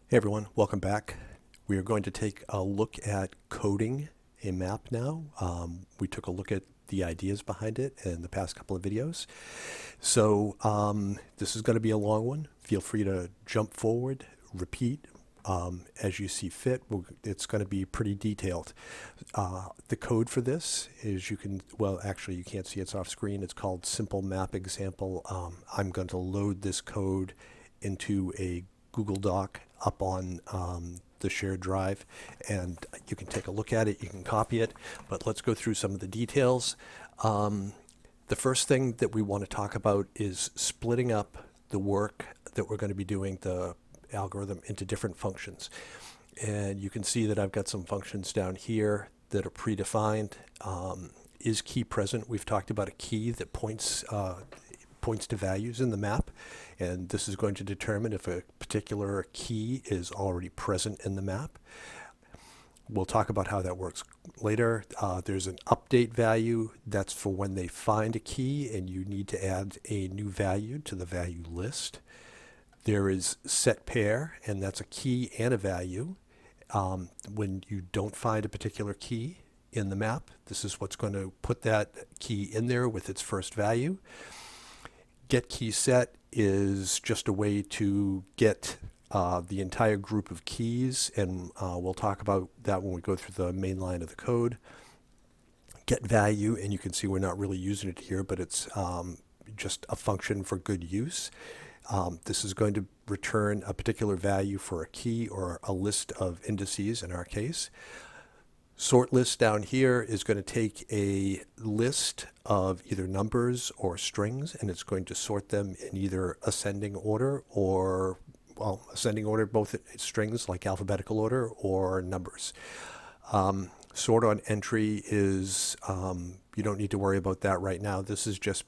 Hey everyone, welcome back. We are going to take a look at coding a map now. We took a look at the ideas behind it in the past couple of videos. So this is going to be a long one. Feel free to jump forward, repeat as you see fit. It's going to be pretty detailed. The code for this is well, actually you can't see it's off screen. It's called Simple Map Example. I'm going to load this code into a Google Doc up on the shared drive, and you can take a look at it, you can copy it, but let's go through some of the details. The first thing that we want to talk about is splitting up the work that we're going to be doing, the algorithm, into different functions. And you can see that I've got some functions down here that are predefined. Is key present? We've talked about a key that points to values in the map, and this is going to determine if a particular key is already present in the map. We'll talk about how that works later. There's an update value. That's for when they find a key and you need to add a new value to the value list. There is set pair, and that's a key and a value. When you don't find a particular key in the map, this is what's going to put that key in there with its first value. Get key set is just a way to get the entire group of keys, and we'll talk about that when we go through the main line of the code. Get value, and you can see we're not really using it here, but it's just a function for good use. This is going to return a particular value for a key or a list of indices in our case. Sort list down here is going to take a list of either numbers or strings, and it's going to sort them in either ascending order or, well, ascending order, both strings like alphabetical order or numbers. Sort on entry is, you don't need to worry about that right now. This is just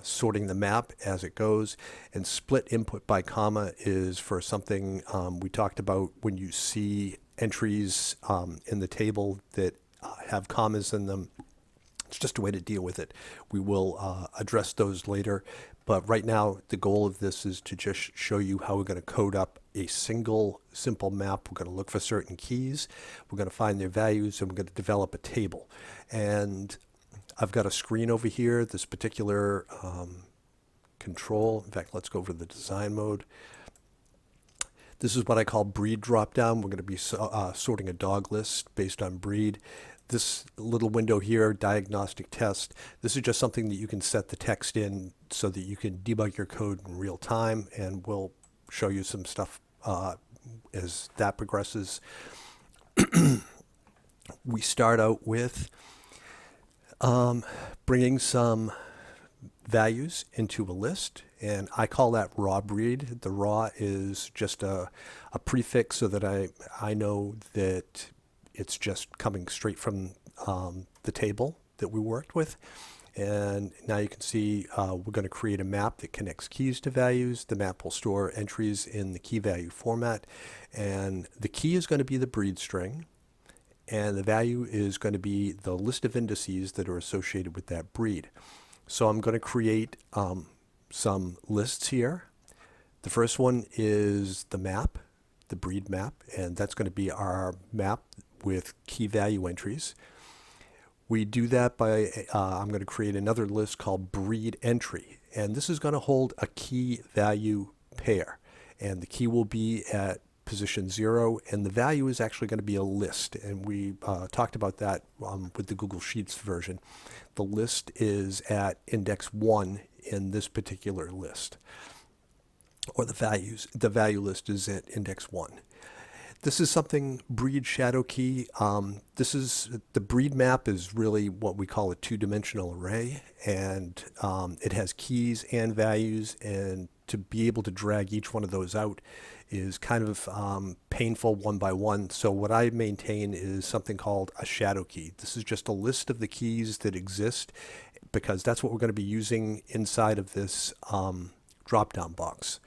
sorting the map as it goes. And split input by comma is for something we talked about when you see entries in the table that have commas in them. It's just a way to deal with it. We will address those later, but right now the goal of this is to just show you how we're going to code up a single simple map. We're going to look for certain keys, we're going to find their values, and we're going to develop a table. And I've got a screen over here, this particular control. In fact, let's go over to the design mode. This is what I call breed dropdown. We're going to be sorting a dog list based on breed. This little window here, diagnostic test, this is just something that you can set the text in so that you can debug your code in real time, and we'll show you some stuff as that progresses. We start out with bringing some values into a list, and I call that raw breed. The raw is just a prefix so that I know that it's just coming straight from the table that we worked with. And now you can see we're going to create a map that connects keys to values. The map will store entries in the key value format, and the key is going to be the breed string, and the value is going to be the list of indices that are associated with that breed. So I'm going to create some lists here. The first one is the map, the breed map, and that's going to be our map with key value entries. We do that by, I'm going to create another list called breed entry, and this is going to hold a key value pair, and the key will be at position 0, and the value is actually going to be a list, and we talked about that with the Google Sheets version. The list is at index 1 in this particular list, or the value list is at index 1. This is something breed shadow key. This is the breed map is really what we call a two-dimensional array, and it has keys and values, and to be able to drag each one of those out is kind of painful one by one. So what I maintain is something called a shadow key. This is just a list of the keys that exist, because that's what we're going to be using inside of this drop-down box.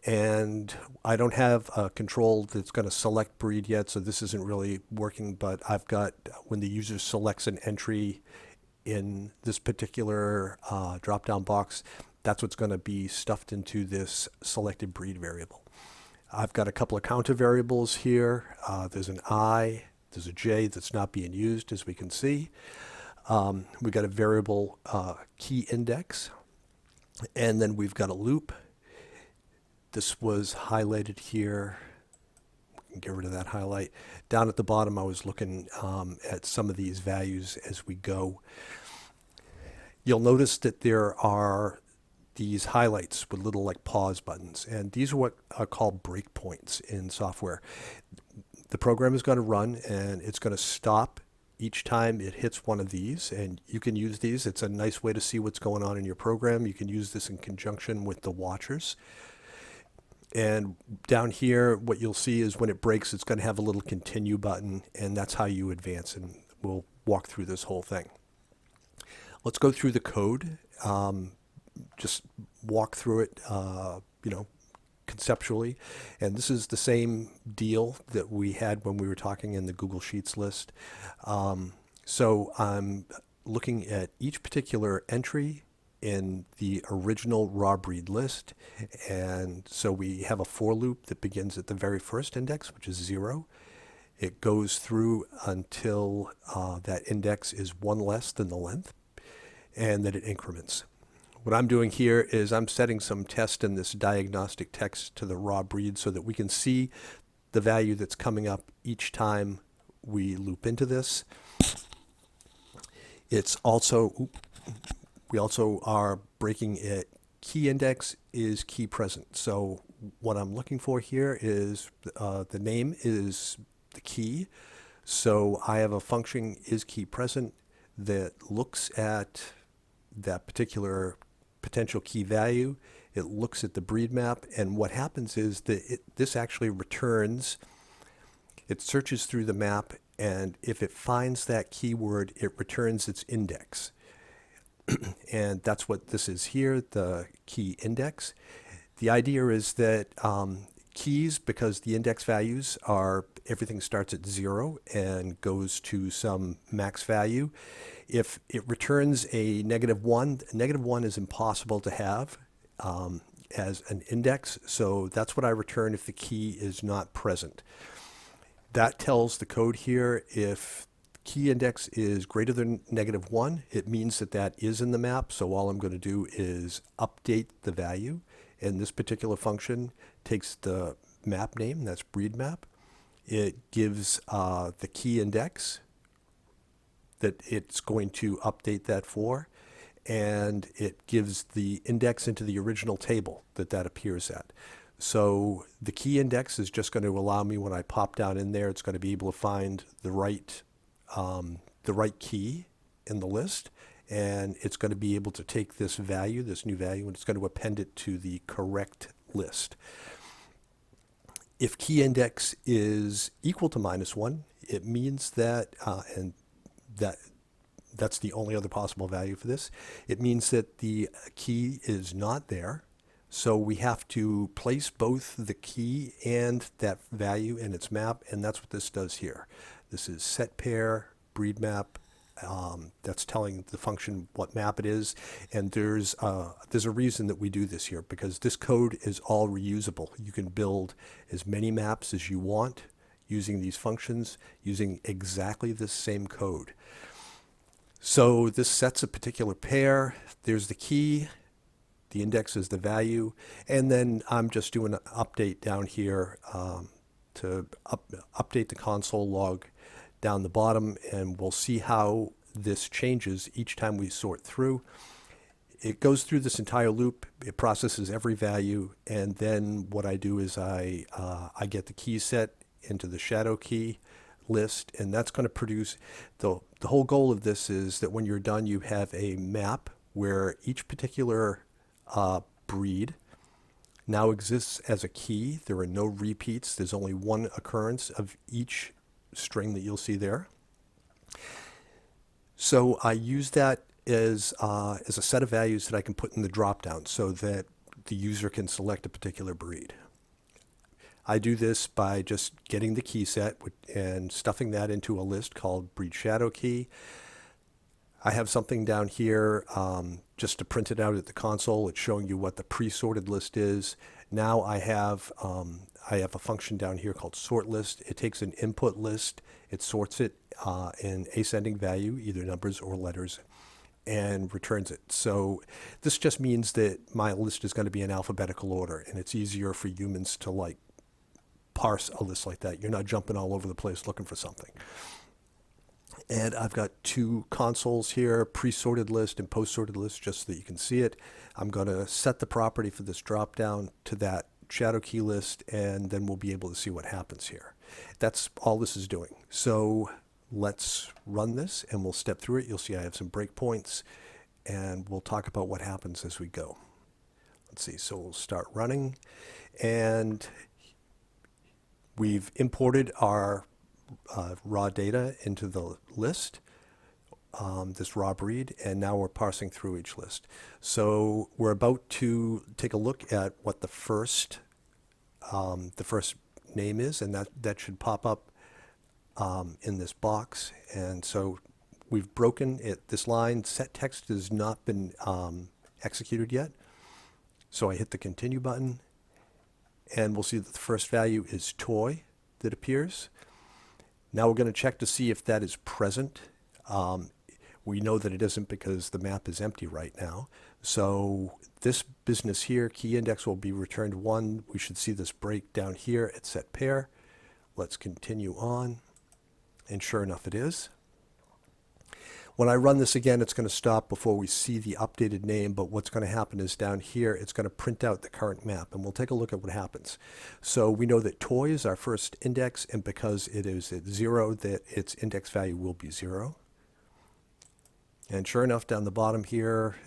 And I don't have a control that's going to select breed yet, so this isn't really working, but I've got, when the user selects an entry in this particular drop-down box, that's what's going to be stuffed into this selected breed variable. I've got a couple of counter variables here. There's an I, there's a J that's not being used, as we can see. We've got a variable key index, and then we've got a loop. This was highlighted here. We can get rid of that highlight. Down at the bottom, I was looking at some of these values as we go. You'll notice that there are these highlights with little like pause buttons, and these are what are called breakpoints in software. The program is going to run and it's going to stop each time it hits one of these, and you can use these. It's a nice way to see what's going on in your program. You can use this in conjunction with the watchers. And down here, what you'll see is when it breaks, it's going to have a little continue button, and that's how you advance, and we'll walk through this whole thing. Let's go through the code. Just walk through it, conceptually. And this is the same deal that we had when we were talking in the Google Sheets list. So I'm looking at each particular entry in the original raw breed list. And so we have a for loop that begins at the very first index, which is 0. It goes through until that index is 1 less than the length, and then it increments. What I'm doing here is I'm setting some test in this diagnostic text to the raw breed so that we can see the value that's coming up each time we loop into this. It's also, we also are breaking it. Key index is key present. So what I'm looking for here is the name is the key. So I have a function is key present that looks at that particular potential key value. It looks at the breed map, and what happens is that this actually returns, it searches through the map, and if it finds that keyword, it returns its index. And that's what this is here, the key index. The idea is that keys, because the index values are, everything starts at 0 and goes to some max value. If it returns a -1, -1 is impossible to have as an index, so that's what I return if the key is not present. That tells the code here if key index is greater than -1, it means that that is in the map, so all I'm going to do is update the value, and this particular function takes the map name, that's breed map. It gives the key index that it's going to update that for, and it gives the index into the original table that appears at. So the key index is just going to allow me, when I pop down in there, it's going to be able to find the right key in the list, and it's going to be able to take this value, this new value, and it's going to append it to the correct list. If key index is equal to -1, it means that, and that's the only other possible value for this, it means that the key is not there. So we have to place both the key and that value in its map, and that's what this does here. This is set pair breed map. That's telling the function what map it is, and there's a reason that we do this here, because this code is all reusable. You can build as many maps as you want using these functions, using exactly the same code. So this sets a particular pair. There's the key. The index is the value. And then I'm just doing an update down here to update the console log down the bottom, and we'll see how this changes each time we sort through. It goes through this entire loop. It processes every value, and then what I do is I get the key set into the shadow key list, and that's going to produce, the whole goal of this is that when you're done, you have a map where each particular breed now exists as a key. There are no repeats. There's only one occurrence of each string that you'll see there. So I use that as a set of values that I can put in the dropdown so that the user can select a particular breed. I do this by just getting the key set and stuffing that into a list called breed shadow key. I have something down here just to print it out at the console. It's showing you what the pre-sorted list is. Now I have I have a function down here called sort list. It takes an input list, it sorts it in ascending value, either numbers or letters, and returns it. So this just means that my list is going to be in alphabetical order, and it's easier for humans to like parse a list like that. You're not jumping all over the place looking for something. And I've got two consoles here, pre-sorted list and post-sorted list, just so that you can see it. I'm going to set the property for this drop-down to that shadow key list, and then we'll be able to see what happens here. That's all this is doing. So let's run this, and we'll step through it. You'll see I have some breakpoints, and we'll talk about what happens as we go. Let's see. So we'll start running, and we've imported our raw data into the list, this raw breed, and now we're parsing through each list. So we're about to take a look at what the first name is, and that should pop up in this box. And so we've broken it. This line set text has not been executed yet. So I hit the continue button, and we'll see that the first value is toy that appears. Now we're going to check to see if that is present. We know that it isn't because the map is empty right now. So this business here, key index, will be returned 1. We should see this break down here at set pair. Let's continue on. And sure enough, it is. When I run this again, it's going to stop before we see the updated name, but what's going to happen is down here, it's going to print out the current map, and we'll take a look at what happens. So we know that toy is our first index, and because it is at 0, that its index value will be 0. And sure enough, down the bottom here,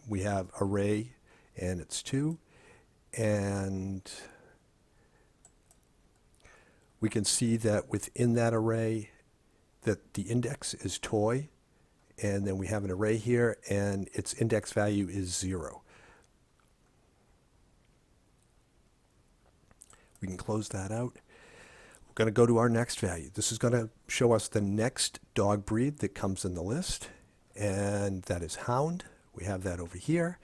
we have array, and it's 2. And we can see that within that array, that the index is toy. And then we have an array here, and its index value is 0. We can close that out. We're going to go to our next value. This is going to show us the next dog breed that comes in the list, and that is hound. We have that over here.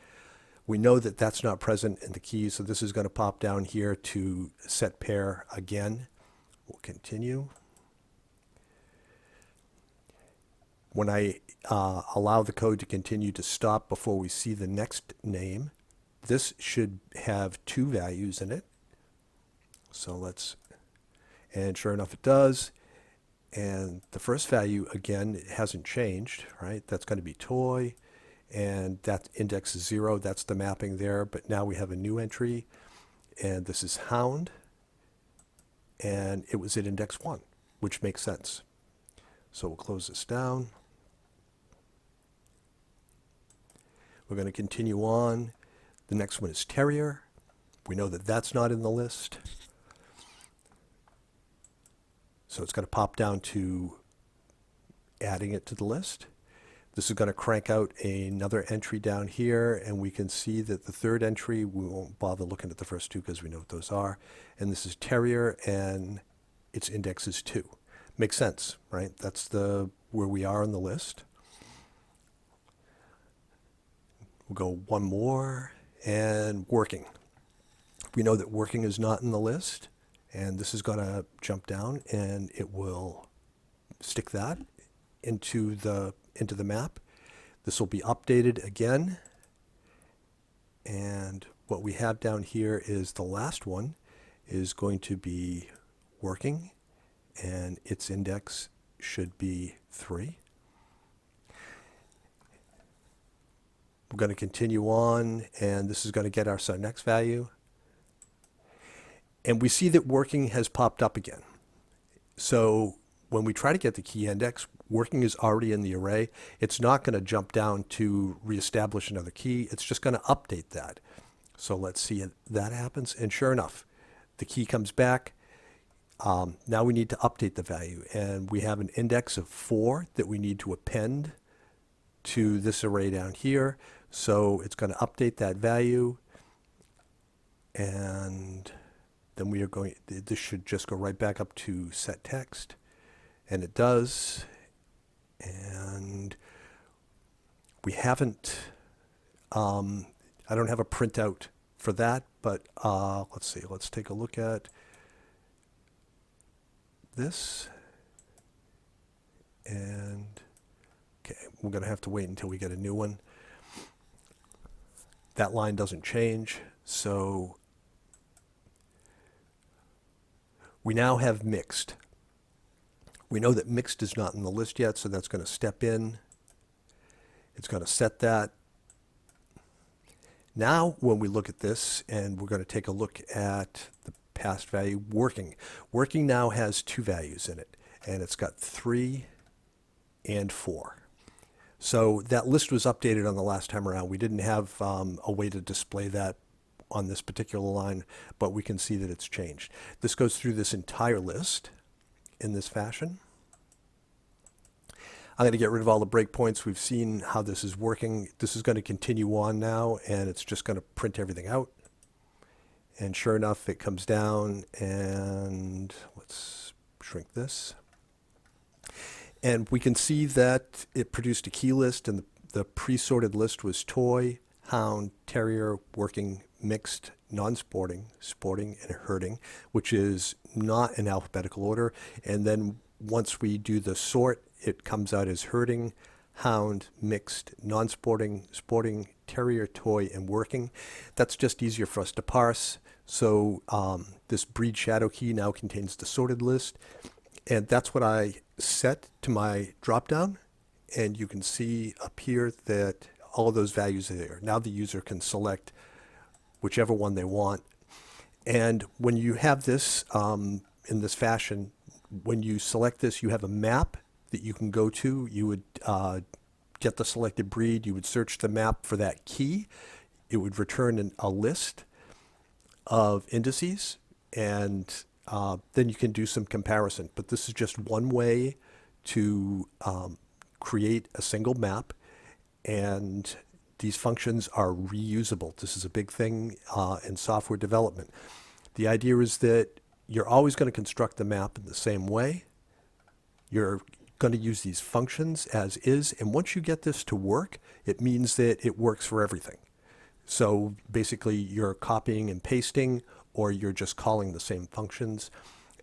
We know that that's not present in the keys, so this is going to pop down here to set pair again. We'll continue. When I allow the code to continue to stop before we see the next name, this should have 2 values in it. So and sure enough it does. And the first value, again, it hasn't changed, right? That's going to be toy, and that index is 0. That's the mapping there. But now we have a new entry, and this is hound, and it was at index 1, which makes sense. So we'll close this down. We're going to continue on. The next one is terrier. We know that that's not in the list. So it's going to pop down to adding it to the list. This is going to crank out another entry down here, and we can see that the third entry, we won't bother looking at the first 2 because we know what those are. And this is terrier, and its index is 2. Makes sense, right? That's where we are on the list. We'll go one more, and working. We know that working is not in the list, and this is going to jump down, and it will stick that into the map. This will be updated again, and what we have down here is the last one is going to be working, and its index should be 3. We're going to continue on, and this is going to get us our next value. And we see that working has popped up again. So when we try to get the key index, working is already in the array. It's not going to jump down to reestablish another key. It's just going to update that. So let's see if that happens. And sure enough, the key comes back. Now we need to update the value. And we have an index of 4 that we need to append to this array down here. So it's going to update that value. And then this should just go right back up to set text. And it does. And we haven't, I don't have a printout for that, but let's see, let's take a look at this. And okay, we're going to have to wait until we get a new one. That line doesn't change, so we now have mixed. We know that mixed is not in the list yet, so that's going to step in. It's going to set that. Now, when we look at this, and we're going to take a look at the past value, working. Working now has two values in it, and it's got 3 and 4. So that list was updated on the last time around. We didn't have a way to display that on this particular line, but we can see that it's changed. This goes through this entire list in this fashion. I'm going to get rid of all the breakpoints. We've seen how this is working. This is going to continue on now, and it's just going to print everything out. And sure enough, it comes down, and let's shrink this. And we can see that it produced a key list, and the pre-sorted list was toy, hound, terrier, working, mixed, non-sporting, sporting, and herding, which is not in alphabetical order. And then once we do the sort, it comes out as herding, hound, mixed, non-sporting, sporting, terrier, toy, and working. That's just easier for us to parse. So this breed shadow key now contains the sorted list. And that's what I set to my dropdown. And you can see up here that all of those values are there. Now the user can select whichever one they want. And when you have this in this fashion, when you select this, you have a map that you can go to. You would get the selected breed. You would search the map for that key. It would return a list of indices, and then you can do some comparison. But this is just one way to create a single map, and these functions are reusable. This is a big thing in software development. The idea is that you're always going to construct the map in the same way. You're going to use these functions as is, and once you get this to work, it means that it works for everything. So basically you're copying and pasting, or you're just calling the same functions.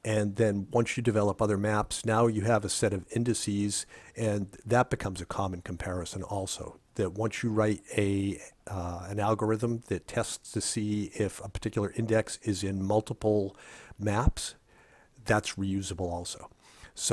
And then once you develop other maps, now you have a set of indices, and that becomes a common comparison also. That once you write an algorithm that tests to see if a particular index is in multiple maps, that's reusable also.